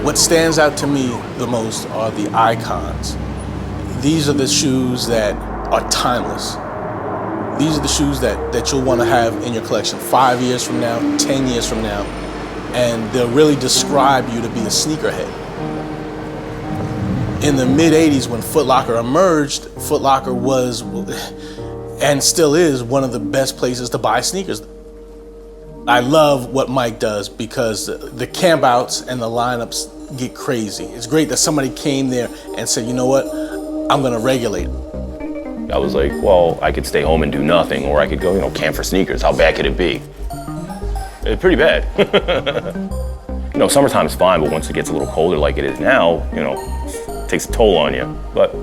What stands out to me the most are the icons. These are the shoes that are timeless. These are the shoes that you'll want to have in your collection 5 years from now, 10 years from now, and they'll really describe you to be a sneakerhead. In the mid-'80s, when Footlocker emerged, Footlocker was, and still is, one of the best places to buy sneakers. I love what Mike does because the campouts and the lineups get crazy. It's great that somebody came there and said, you know what, I'm gonna regulate. I was like, well, I could stay home and do nothing, or I could go, camp for sneakers. How bad could it be? It's pretty bad. Summertime is fine, but once it gets a little colder like it is now, it takes a toll on you. But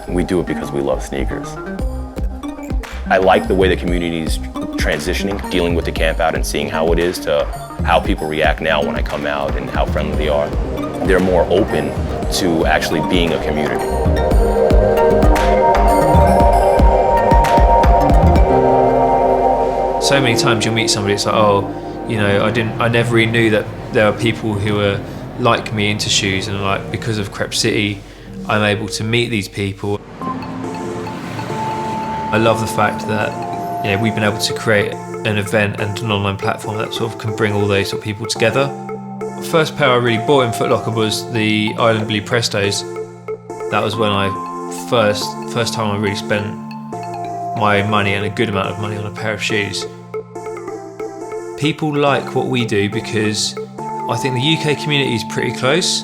we do it because we love sneakers. I like the way the community is transitioning, dealing with the camp out and seeing how it is to how people react now when I come out and how friendly they are. They're more open to actually being a community. So many times you'll meet somebody, it's like, oh, I never really knew that there are people who are like me into shoes, and like, because of Crep City, I'm able to meet these people. I love the fact that we've been able to create an event and an online platform that sort of can bring all those sort of people together. The first pair I really bought in Footlocker was the Island Blue Prestos. That was when first time I really spent my money, and a good amount of money, on a pair of shoes. People like what we do because I think the UK community is pretty close.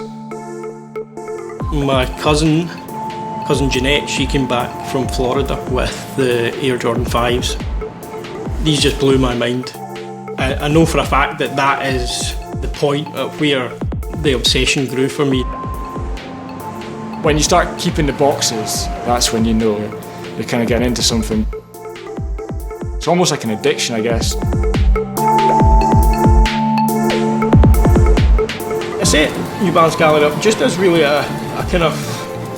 My cousin Jeanette, she came back from Florida with the Air Jordan 5s. These just blew my mind. I know for a fact that is the point at where the obsession grew for me. When you start keeping the boxes, that's when you know you're kind of getting into something. It's almost like an addiction, I guess. I set New Balance Gallery up just as really a kind of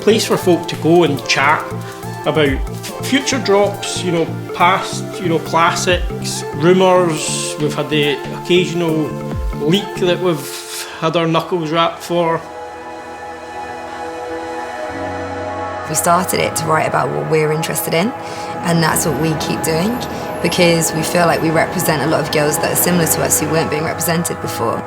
place for folk to go and chat about future drops, past, classics, rumours. We've had the occasional leak that we've had our knuckles wrapped for. We started it to write about what we're interested in, and that's what we keep doing, because we feel like we represent a lot of girls that are similar to us who weren't being represented before.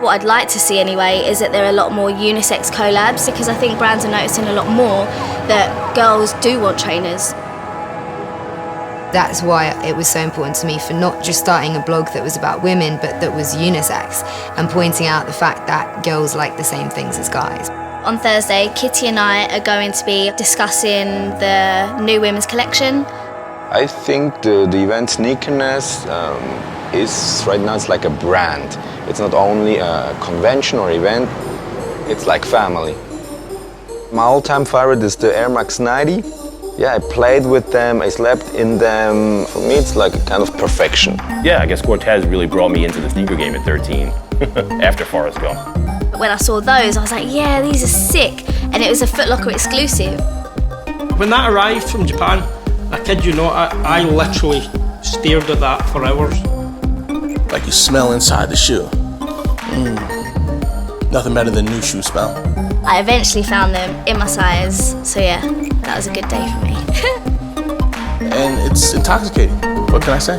What I'd like to see anyway is that there are a lot more unisex collabs, because I think brands are noticing a lot more that girls do want trainers. That's why it was so important to me for not just starting a blog that was about women, but that was unisex, and pointing out the fact that girls like the same things as guys. On Thursday, Kitty and I are going to be discussing the new women's collection. I think the event Sneakerness is right now, it's like a brand. It's not only a convention or event, it's like family. My all-time favorite is the Air Max 90. Yeah, I played with them, I slept in them. For me, it's like a kind of perfection. Yeah, I guess Cortez really brought me into the sneaker game at 13, after Forrest Gump. When I saw those, I was like, yeah, these are sick. And it was a Footlocker exclusive. When that arrived from Japan, I kid you not, I literally stared at that for hours. Like you smell inside the shoe. Nothing better than new shoe smell. I eventually found them in my size, so yeah, that was a good day for me. And it's intoxicating. What can I say?